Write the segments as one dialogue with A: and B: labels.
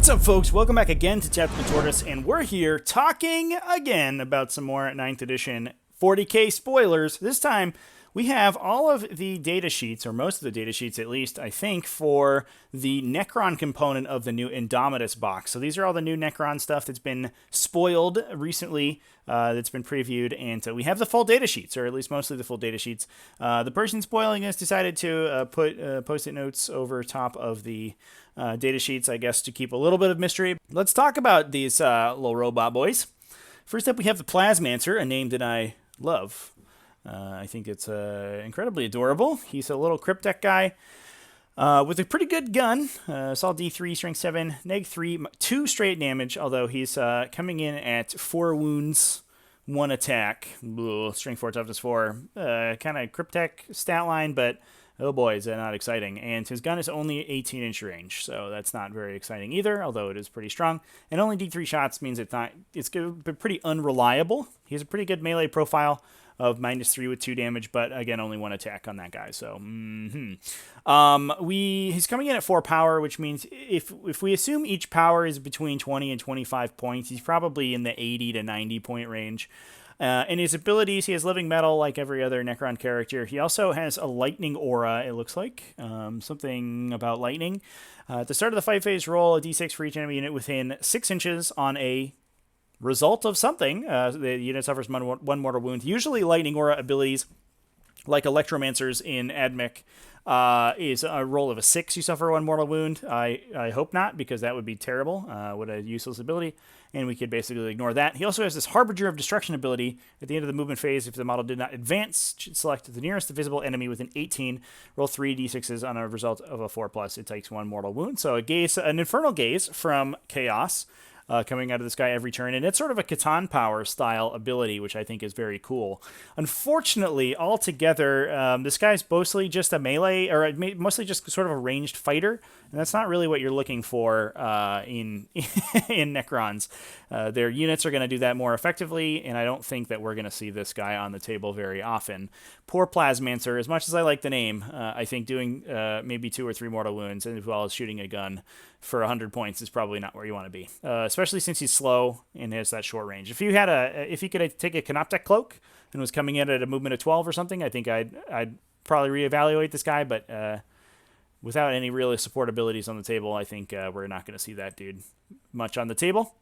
A: What's up, folks? Welcome back again to Tactical Tortoise, and we're here talking again about some more 9th edition 40k spoilers. This time, we have all of the data sheets, or most of the data sheets at least, I think, for the Necron component of the new Indomitus box. So these are all the new Necron stuff that's been spoiled recently, that's been previewed, and we have the full data sheets, or at least mostly the full data sheets. The person spoiling this decided to put post-it notes over top of the data sheets, I guess, to keep a little bit of mystery. Let's talk about these little robot boys. First up, we have the Plasmancer, a name that I love. I think it's incredibly adorable. He's a little crypt tech guy with a pretty good gun. Assault D3, strength 7, neg 3, 2 straight damage, although he's coming in at 4 wounds, 1 attack. Ugh, strength 4, toughness 4. Kind of crypt tech stat line, but oh boy, is that not exciting. And his gun is only 18-inch range, so that's not very exciting either, although it is pretty strong. And only D3 shots means it's pretty unreliable. He has a pretty good melee profile of -3 with 2 damage, but again, only 1 attack on that guy. So, he's coming in at 4 power, which means if we assume each power is between 20 and 25 points, he's probably in the 80 to 90 point range. In his abilities, he has living metal like every other Necron character. He also has a lightning aura, it looks like. Something about lightning. At the start of the fight phase, roll a d6 for each enemy unit within 6 inches on a result of something. The unit suffers one mortal wound. Usually lightning aura abilities, like Electromancers in Admech, is a roll of a 6. You suffer 1 mortal wound. I hope not, because that would be terrible. What a useless ability. And we could basically ignore that. He also has this Harbinger of Destruction ability. At the end of the movement phase, if the model did not advance, select the nearest visible enemy within 18. Roll 3 d6s on a result of a 4+. It takes 1 mortal wound. So an Infernal Gaze from Chaos, coming out of this guy every turn, and it's sort of a Catan Power style ability, which I think is very cool. Unfortunately, altogether, this guy's mostly just a melee, or mostly just sort of a ranged fighter, and that's not really what you're looking for in in Necrons. Their units are going to do that more effectively, and I don't think that we're going to see this guy on the table very often. Poor Plasmancer, as much as I like the name, I think doing maybe 2 or 3 mortal wounds, as well as shooting a gun for 100 points is probably not where you want to be, especially since he's slow and has that short range. If you could take a Canoptech Cloak and was coming in at a movement of 12 or something, I think I'd probably reevaluate this guy, but without any really support abilities on the table, I think we're not going to see that dude much on the table.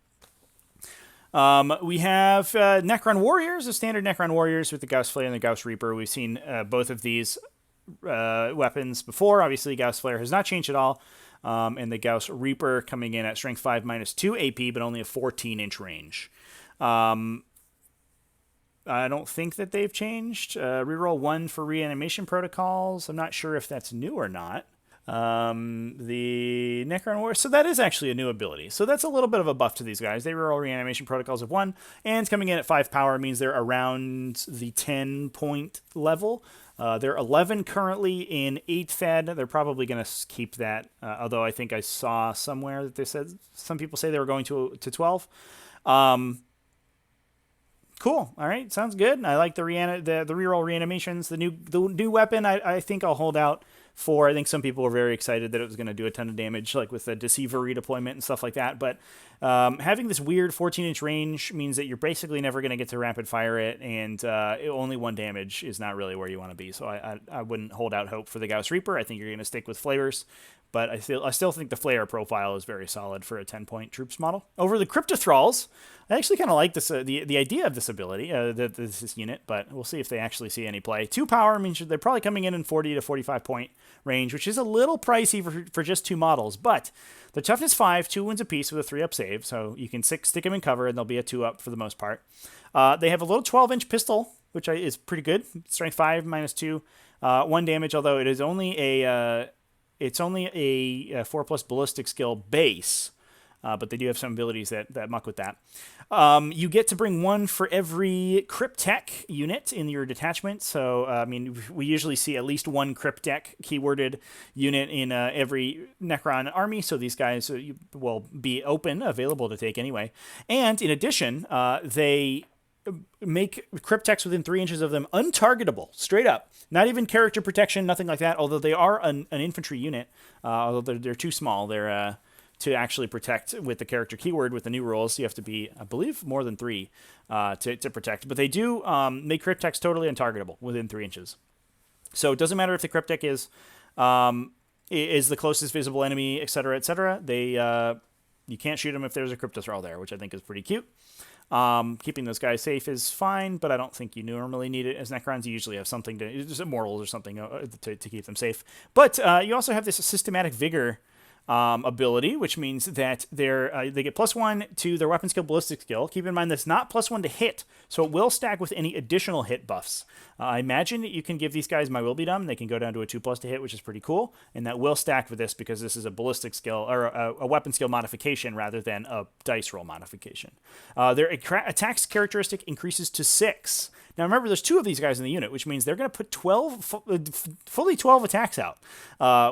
A: We have Necron Warriors, the standard Necron Warriors with the Gauss Flare and the Gauss Reaper. We've seen both of these weapons before. Obviously, Gauss Flare has not changed at all. And the Gauss Reaper coming in at strength 5 -2 AP, but only a 14-inch range. I don't think that they've changed. Reroll 1 for reanimation protocols. I'm not sure if that's new or not. The Necron War, so that is actually a new ability. So that's a little bit of a buff to these guys. They reroll reanimation protocols of 1, and coming in at 5 power means they're around the 10-point level. They're 11 currently in 8th Fed. They're probably going to keep that, although I think I saw somewhere that they said some people say they were going to 12. Cool. All right, sounds good. I like the reroll reanimations. The new weapon, I think I'll hold out for. I think some people were very excited that it was going to do a ton of damage, like with the Deceiver redeployment and stuff like that. But having this weird 14-inch range means that you're basically never going to get to rapid fire it, and only 1 damage is not really where you want to be. So I wouldn't hold out hope for the Gauss Reaper. I think you're going to stick with flavors. But I still think the Flare profile is very solid for a 10-point troops model. Over the Cryptothralls, I actually kind of like this the idea of this ability, this unit, but we'll see if they actually see any play. 2 power means they're probably coming in 40 to 45 point range, which is a little pricey for just 2 models, but the toughness 5, 2 wounds apiece with a 3-up save, so you can stick them in cover and they'll be a 2-up for the most part. They have a little 12-inch pistol, which is pretty good. Strength 5 -2, 1 damage, although it is only a 4+ ballistic skill base, but they do have some abilities that muck with that. You get to bring 1 for every Crypt Tech unit in your detachment. So, I mean, we usually see at least 1 Crypt Tech keyworded unit in every Necron army. So these guys will be available to take anyway. And in addition, they make Crypt Techs within 3 inches of them untargetable, straight up. Not even character protection, nothing like that, although they are an infantry unit. Although they're too small. They're to actually protect with the character keyword with the new rules. You have to be, I believe, more than 3 to protect. But they do make crypt text totally untargetable within 3 inches. So it doesn't matter if the crypt deck is the closest visible enemy, etc., etc. You can't shoot them if there's a crypto throw there, which I think is pretty cute. Keeping those guys safe is fine, but I don't think you normally need it as Necrons. You usually have something just immortals or something to keep them safe. But you also have this systematic vigor ability, which means that they get +1 to their weapon skill, ballistic skill. Keep in mind that's not +1 to hit, so it will stack with any additional hit buffs. I imagine that you can give these guys My Will Be Done. They can go down to a 2+ to hit, which is pretty cool, and that will stack with this because this is a ballistic skill or a weapon skill modification rather than a dice roll modification. Their attacks characteristic increases to 6. Now remember, there's 2 of these guys in the unit, which means they're going to put fully 12 attacks out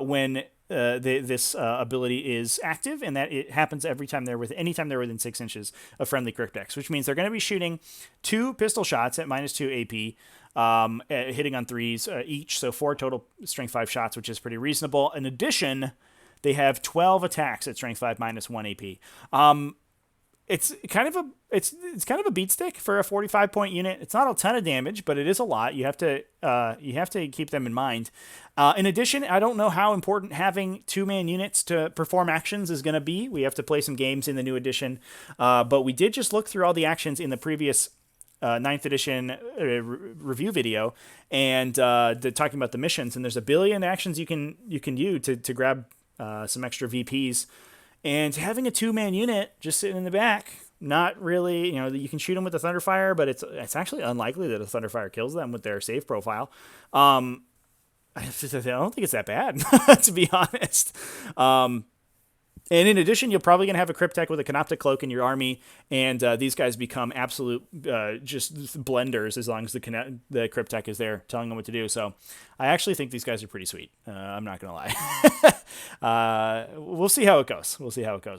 A: when this ability is active, and that it happens anytime they're within 6 inches of friendly crypt decks, which means they're going to be shooting 2 pistol shots at -2 AP, hitting on 3s each, so 4 total strength 5 shots, which is pretty reasonable. In addition, they have 12 attacks at strength 5 -1 AP. It's kind of a beat stick for a 45-point unit. It's not a ton of damage, but it is a lot. You have to keep them in mind. In addition, I don't know how important having 2-man units to perform actions is going to be. We have to play some games in the new edition, but we did just look through all the actions in the previous 9th edition review video, and talking about the missions. And there's a billion actions you can do to grab some extra VPs. And having a 2-man unit just sitting in the back, not really, you can shoot them with the Thunderfire, but it's actually unlikely that a Thunderfire kills them with their save profile. I don't think it's that bad, to be honest. And in addition, you're probably going to have a Crypt Tech with a Canoptic Cloak in your army, and these guys become absolute just blenders as long as the Crypt Tech is there telling them what to do. So I actually think these guys are pretty sweet. I'm not going to lie. We'll see how it goes.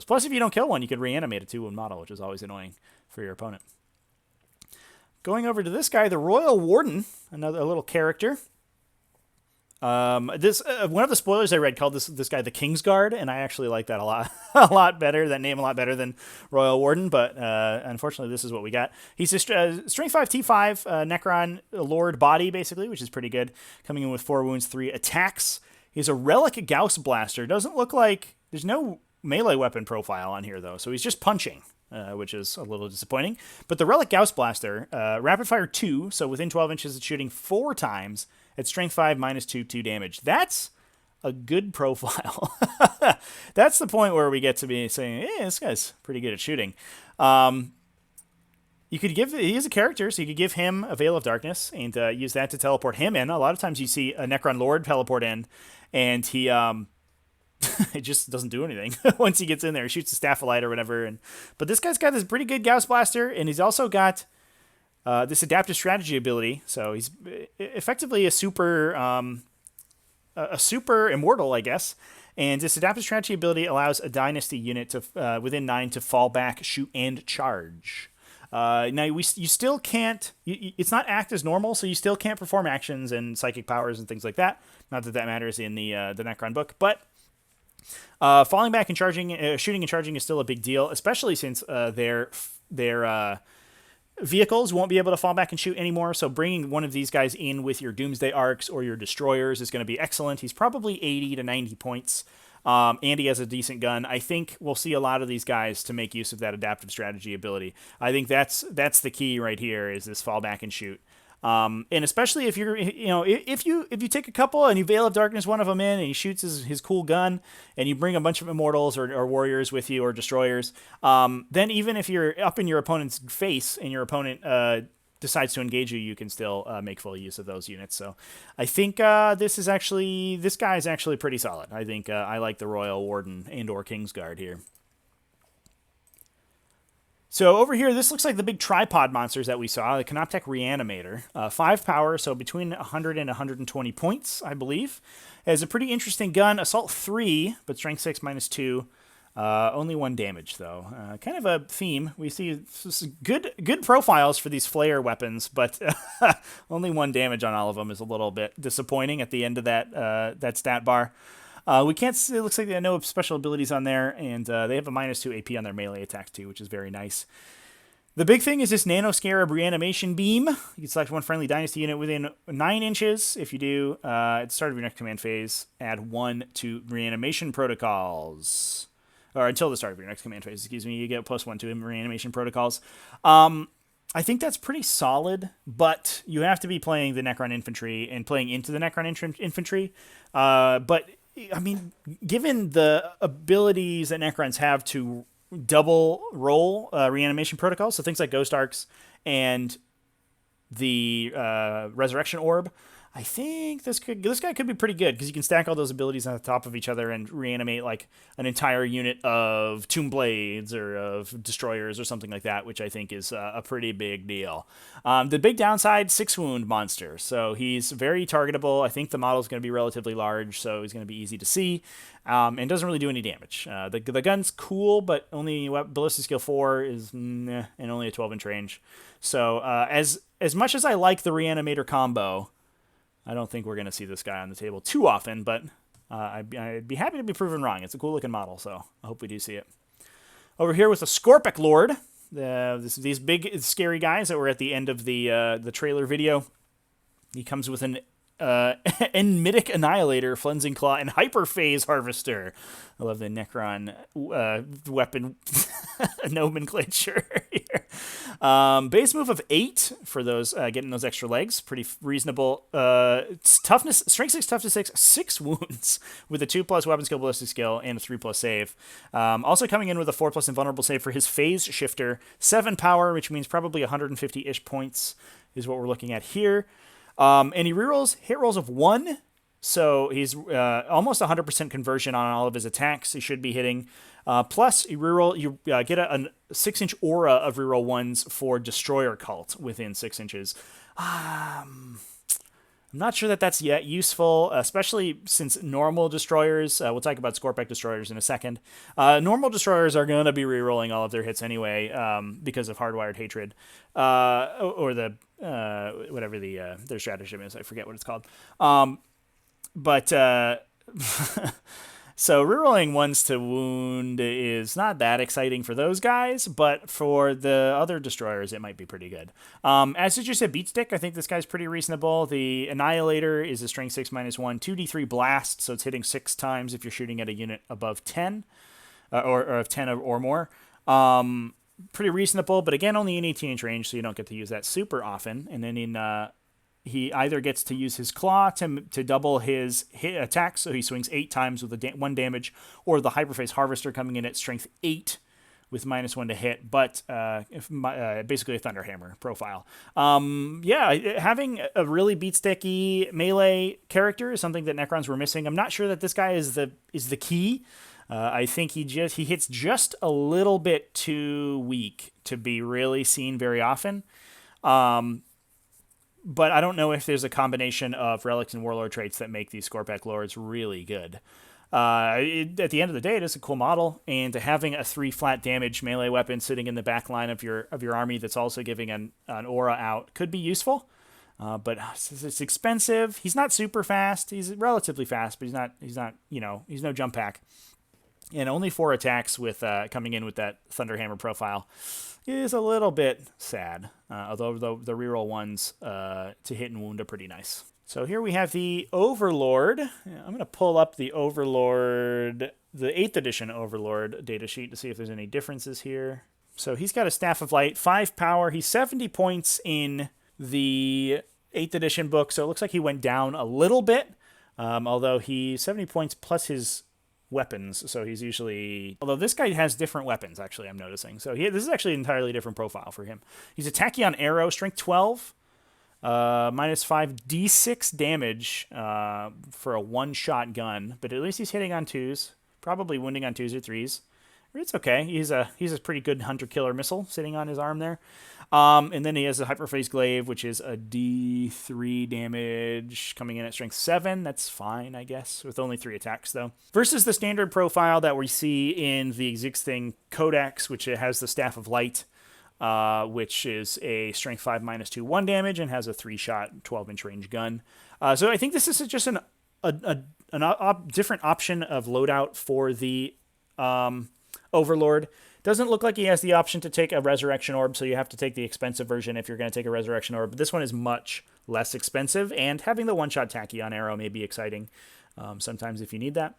A: Plus, if you don't kill one, you can reanimate a 2-1 model, which is always annoying for your opponent. Going over to this guy, the Royal Warden, a little character. This one of the spoilers I read called this guy the Kingsguard, and I actually like that a lot better. That name a lot better than Royal Warden, but unfortunately, this is what we got. He's a strength 5 T5 Necron Lord body basically, which is pretty good. Coming in with 4 wounds, 3 attacks. He's a relic Gauss blaster. Doesn't look like there's no melee weapon profile on here though, so he's just punching. Which is a little disappointing. But the Relic Gauss Blaster, rapid fire 2, so within 12 inches it's shooting 4 times at strength 5 -2 damage. That's a good profile. That's the point where we get to be saying, hey, this guy's pretty good at shooting. He is a character, so you could give him a Veil of Darkness and use that to teleport him in. A lot of times you see a Necron Lord teleport in, and he... it just doesn't do anything once he gets in there. He shoots a Staff of Light or whatever. But this guy's got this pretty good Gauss Blaster, and he's also got this Adaptive Strategy ability. So he's effectively a super immortal, I guess. And this Adaptive Strategy ability allows a Dynasty unit to within 9 to fall back, shoot, and charge. Now, you still can't... it's not act as normal, so you still can't perform actions and psychic powers and things like that. Not that matters in the Necron book, but... falling back and charging, shooting and charging is still a big deal, especially since their vehicles won't be able to fall back and shoot anymore. So bringing one of these guys in with your Doomsday Arcs or your Destroyers is going to be excellent. He's probably 80 to 90 points, and he has a decent gun. I think we'll see a lot of these guys to make use of that Adaptive Strategy ability. I think that's the key right here, is this fall back and shoot. And especially if you're, if you take a couple and you Veil of Darkness one of them in and he shoots his cool gun, and you bring a bunch of Immortals or Warriors with you or Destroyers, then even if you're up in your opponent's face and your opponent decides to engage you, you can still make full use of those units. So I think this guy is actually pretty solid. I think I like the Royal Warden and or Kingsguard here. So over here, this looks like the big tripod monsters that we saw, the Canoptech Reanimator. 5 power, so between 100 and 120 points, I believe. It has a pretty interesting gun, Assault 3, but Strength 6 -2. Only 1 damage, though. Kind of a theme. We see good profiles for these flare weapons, but only 1 damage on all of them is a little bit disappointing at the end of that stat bar. We can't see, it looks like they have no special abilities on there, and they have a -2 AP on their melee attacks too, which is very nice. The big thing is this Nano Scarab Reanimation Beam. You can select one friendly Dynasty unit within 9 inches. If you do, at the start of your next command phase, add 1 to Reanimation Protocols. Or until the start of your next command phase, excuse me, you get +1 to Reanimation Protocols. I think that's pretty solid, but you have to be playing the Necron Infantry and playing into the Necron Infantry. But, I mean, given the abilities that Necrons have to double roll reanimation protocols, so things like Ghost Arcs and the Resurrection Orb, I think this guy could be pretty good because you can stack all those abilities on the top of each other and reanimate like an entire unit of Tomb Blades or of Destroyers or something like that, which I think is a pretty big deal. The big downside, 6 wound monster. So he's very targetable. I think the model is going to be relatively large, so he's going to be easy to see and doesn't really do any damage. The gun's cool, but only ballistic skill 4 is and only a 12-inch range. So as much as I like the Reanimator combo, I don't think we're going to see this guy on the table too often, but I'd be happy to be proven wrong. It's a cool-looking model, so I hope we do see it. Over here with the ScorePEC Lord, these big, scary guys that were at the end of the trailer video. He comes with an Enmitic Annihilator, Flensing Claw, and Hyperphase Harvester. I love the Necron weapon nomenclature here. Base move of 8 for those getting those extra legs. Pretty reasonable. Toughness, Strength 6, Toughness 6, 6 wounds with a 2+ weapon skill, ballistic skill, and a 3+ save. Also coming in with a 4+ invulnerable save for his Phase Shifter. 7 power, which means probably 150-ish points is what we're looking at here. And he rerolls hit rolls of 1, so he's almost 100% conversion on all of his attacks. He should be hitting. Plus, you get a 6-inch aura of reroll 1s for Destroyer Cult within 6 inches. I'm not sure that that's yet useful, especially since normal Destroyers, we'll talk about ScorePEC Destroyers in a second. Normal Destroyers are going to be rerolling all of their hits anyway because of Hardwired Hatred, or the whatever their stratagem is. I forget what it's called. So rerolling 1s to wound is not that exciting for those guys, but for the other Destroyers, it might be pretty good. As you just said, Beat Stick, I think this guy's pretty reasonable. The Annihilator is a Strength 6 -1, 2d3 blast, so it's hitting 6 times if you're shooting at a unit above 10, or of 10 or more. Pretty reasonable, but again, only in 18-inch range, so you don't get to use that super often. And then he either gets to use his claw to double his hit attack, so he swings 8 times with 1 damage, or the Hyperphase Harvester coming in at strength 8 with -1 to hit, but basically a Thunderhammer profile. Having a really beat sticky melee character is something that Necrons were missing. I'm not sure that this guy is the key. I think he hits just a little bit too weak to be really seen very often. But I don't know if there's a combination of Relics and Warlord traits that make these ScorePEC Lords really good. At the end of the day, it is a cool model, and having a 3 flat damage melee weapon sitting in the back line of your army that's also giving an aura out could be useful. But it's expensive. He's not super fast. He's relatively fast, but he's no jump pack. And only 4 attacks with coming in with that Thunderhammer profile is a little bit sad. Although the reroll 1s to hit and wound are pretty nice. So here we have the Overlord. I'm going to pull up the Overlord, the 8th edition Overlord datasheet to see if there's any differences here. So he's got a Staff of Light, 5 power. He's 70 points in the 8th edition book, so it looks like he went down a little bit. Although he's 70 points plus his weapons, so he's usually... Although this guy has different weapons, actually, I'm noticing. So this is actually an entirely different profile for him. He's a Tachyon Arrow, strength 12, -5 d6 damage for a one-shot gun, but at least he's hitting on 2s, probably wounding on 2s or 3s. It's okay. He's a pretty good hunter-killer missile sitting on his arm there. And then he has a Hyperphase Glaive, which is a D3 damage coming in at strength 7. That's fine, I guess, with only 3 attacks, though. Versus the standard profile that we see in the Zixthing Codex, which has the Staff of Light, which is a strength 5 -2 1 damage and has a 3-shot 12-inch range gun. So I think this is just different option of loadout for the Overlord. Doesn't look like he has the option to take a Resurrection Orb, so you have to take the expensive version if you're going to take a Resurrection Orb. But this one is much less expensive, and having the one-shot Tachyon arrow may be exciting sometimes if you need that.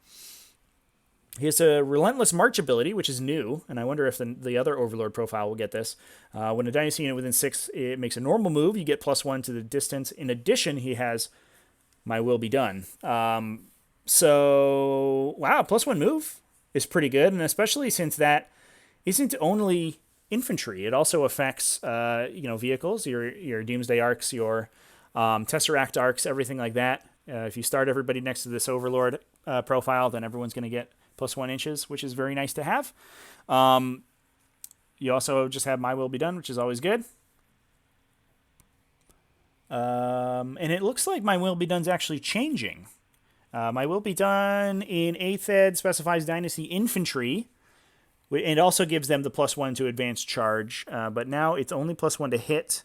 A: He has a Relentless March ability, which is new, and I wonder if the other Overlord profile will get this. When a Dynasty unit within 6, it makes a normal move, you get +1 to the distance. In addition, he has My Will Be Done. So, wow, +1 move is pretty good, and especially since that isn't only infantry. It also affects, vehicles, your Doomsday Arcs, your Tesseract Arcs, everything like that. If you start everybody next to this Overlord profile, then everyone's going to get +1 inches, which is very nice to have. You also just have My Will Be Done, which is always good. And it looks like My Will Be Done's actually changing. My Will Be Done in 8th Ed specifies Dynasty Infantry. It also gives them the +1 to advanced charge, but now it's only +1 to hit,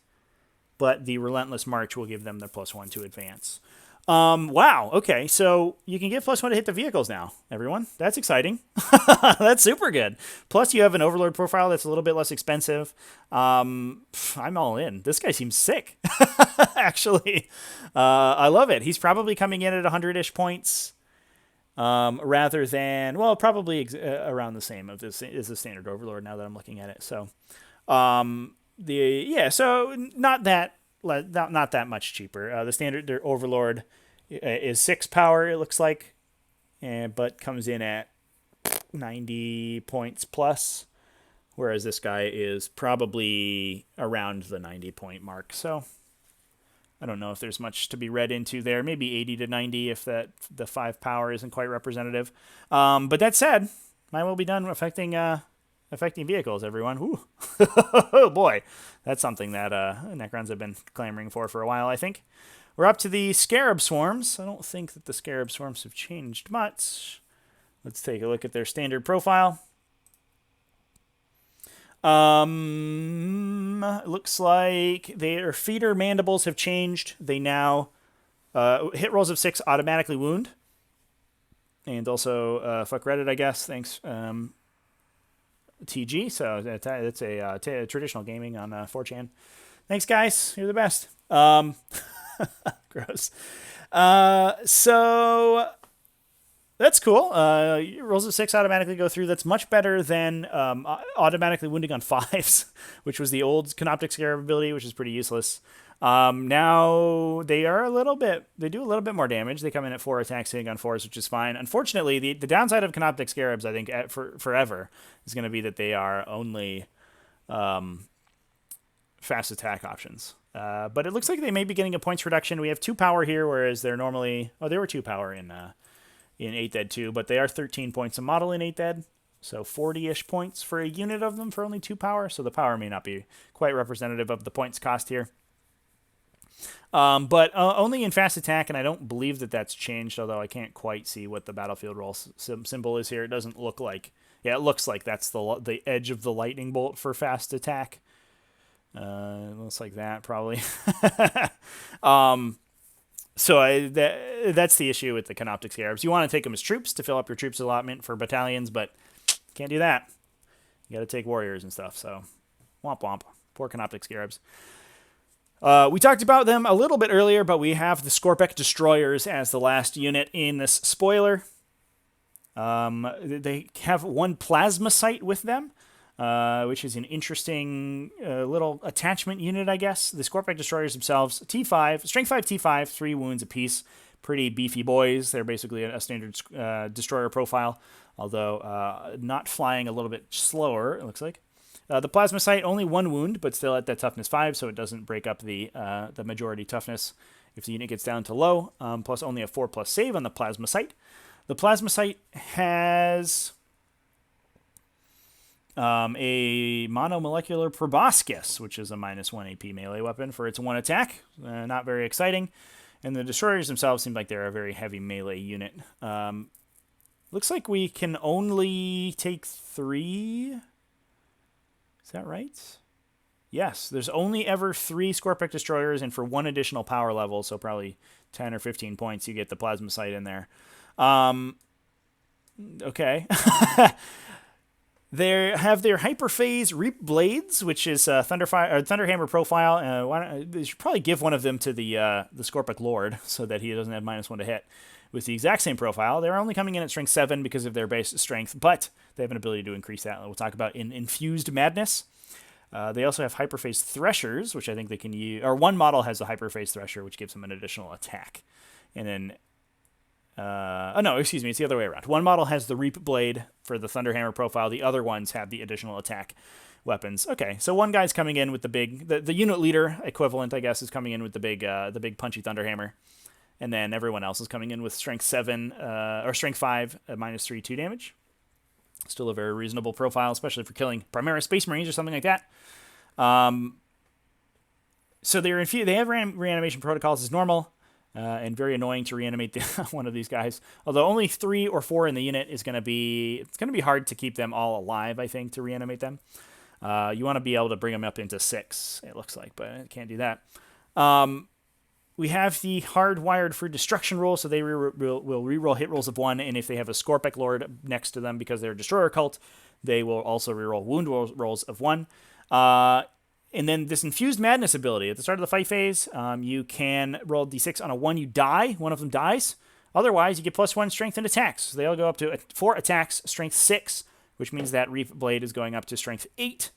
A: but the Relentless March will give them the +1 to advance. Wow, okay, so you can get +1 to hit the vehicles now, everyone. That's exciting. That's super good. Plus, you have an Overlord profile that's a little bit less expensive. I'm all in. This guy seems sick, actually. I love it. He's probably coming in at 100-ish points. Rather than, well, probably around the same as the standard Overlord now that I'm looking at it. So, so not that much cheaper. The standard Overlord is 6 power, it looks like, but comes in at 90 points plus, whereas this guy is probably around the 90 point mark. So I don't know if there's much to be read into there. Maybe 80 to 90 if the 5 power isn't quite representative. But that said, My Will Be Done affecting vehicles, everyone. Ooh. Oh boy, that's something that Necrons have been clamoring for a while, I think. We're up to the Scarab Swarms. I don't think that the Scarab Swarms have changed much. Let's take a look at their standard profile. It looks like their feeder mandibles have changed. They now hit rolls of 6 automatically wound. And also, fuck Reddit, I guess. Thanks, TG. So that's a traditional gaming on 4chan. Thanks, guys. You're the best. Gross. So that's cool. Rolls of 6 automatically go through. That's much better than automatically wounding on 5s, which was the old Canoptic Scarab ability, which is pretty useless. Now they do a little bit more damage. They come in at 4 attacks hitting on 4s, which is fine. Unfortunately, the downside of Canoptic Scarabs, I think, for forever is going to be that they are only fast attack options. But it looks like they may be getting a points reduction. We have 2 power here, whereas they're normally... Oh, they were 2 power in 8th Ed 2, but they are 13 points a model in 8th Ed, so 40-ish points for a unit of them for only 2 power, so the power may not be quite representative of the points cost here. But only in fast attack, and I don't believe that that's changed, although I can't quite see what the battlefield roll symbol is here. It doesn't look like... Yeah, it looks like that's the edge of the lightning bolt for fast attack. It looks like that, probably. So that's the issue with the Canoptic Scarabs. You want to take them as troops to fill up your troops allotment for battalions, but can't do that. You got to take warriors and stuff, so womp womp. Poor Canoptic Scarabs. We talked about them a little bit earlier, but we have the ScorePEC Destroyers as the last unit in this spoiler. They have 1 plasma sight with them, which is an interesting little attachment unit, I guess. The ScorePEC Destroyers themselves, T5, Strength 5 T5, 3 wounds apiece. Pretty beefy boys. They're basically a standard destroyer profile, although not flying a little bit slower, it looks like. The Plasma Sight, only 1 wound, but still at that toughness 5, so it doesn't break up the majority toughness if the unit gets down to low, plus only a 4+ save on the Plasma Sight. The Plasma Sight has a monomolecular proboscis, which is a -1 AP melee weapon for its 1 attack. Not very exciting. And the Destroyers themselves seem like they're a very heavy melee unit. Looks like we can only take 3... Is that right? Yes, there's only ever 3 ScorePEC Destroyers, and for 1 additional power level, so probably 10 or 15 points, you get the Plasma Sight in there. Okay. They have their Hyperphase Reap Blades, which is Thunderhammer profile. They should probably give one of them to the ScorePEC Lord so that he doesn't have -1 to hit. With the exact same profile, they're only coming in at strength 7 because of their base strength, but they have an ability to increase that. We'll talk about in Infused Madness. They also have Hyperphase Threshers, which I think they can use. Or one model has a Hyperphase Thresher, which gives them an additional attack. And then no, excuse me, it's the other way around. One model has the Reap Blade for the Thunderhammer profile. The other ones have the additional attack weapons. Okay, so one guy's coming in with the unit leader equivalent, I guess, is coming in with the big punchy Thunderhammer. And then everyone else is coming in with strength 7 or strength 5 at -3, 2 damage. Still a very reasonable profile, especially for killing Primaris Space Marines or something like that. So they have reanimation protocols as normal. And very annoying to reanimate one of these guys. Although only 3 or 4 in the unit is going to be hard to keep them all alive, I think, to reanimate them. You want to be able to bring them up into 6, it looks like, but I can't do that. We have the hardwired for destruction rule, so they will reroll hit rolls of 1, and if they have a ScorePEC Lord next to them because they're a destroyer cult, they will also reroll wound rolls of 1. And then this Infused Madness ability. At the start of the fight phase, you can roll d6 on a 1, you die. One of them dies. Otherwise, you get +1 strength and attacks. So they all go up to 4 attacks, strength 6, which means that Reap Blade is going up to strength 8.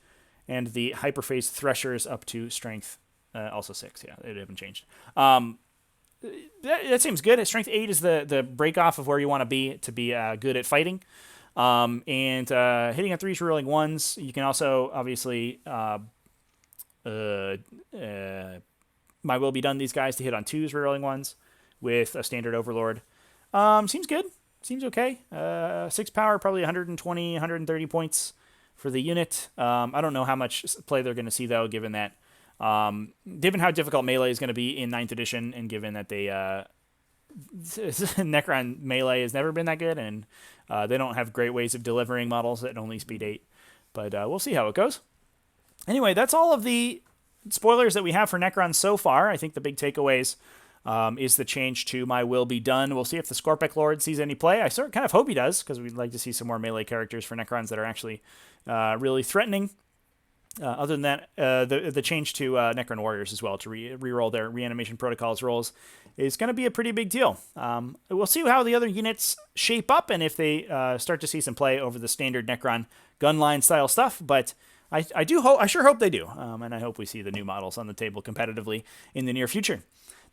A: And the Hyperphase Thresher is up to strength also 6. Yeah, they haven't changed. That seems good. Strength 8 is the break off of where you want to be good at fighting. And hitting on 3s, rerolling 1s. You can also, obviously... My Will Be Done these guys to hit on 2s, rerolling 1s with a standard Overlord. Seems good. Seems okay. 6 power, probably 120, 130 points for the unit. I don't know how much play they're going to see, though, given that given how difficult melee is going to be in 9th edition, and given that they Necron melee has never been that good, and they don't have great ways of delivering models at only speed 8. But we'll see how it goes. Anyway, that's all of the spoilers that we have for Necron so far. I think the big takeaways is the change to My Will Be Done. We'll see if the ScorePEC Lord sees any play. I kind of hope he does, because we'd like to see some more melee characters for Necrons that are actually really threatening. Other than that, the change to Necron Warriors as well, to reroll their reanimation protocols rolls, is going to be a pretty big deal. We'll see how the other units shape up, and if they start to see some play over the standard Necron gunline style stuff, but... I sure hope they do, and I hope we see the new models on the table competitively in the near future.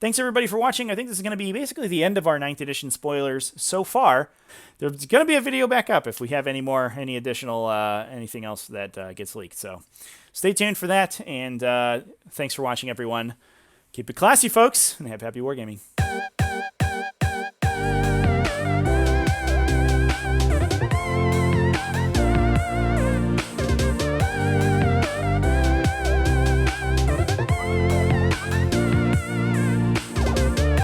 A: Thanks, everybody, for watching. I think this is going to be basically the end of our 9th edition spoilers so far. There's going to be a video back up if we have any additional, anything else that gets leaked. So stay tuned for that, and thanks for watching, everyone. Keep it classy, folks, and have happy wargaming.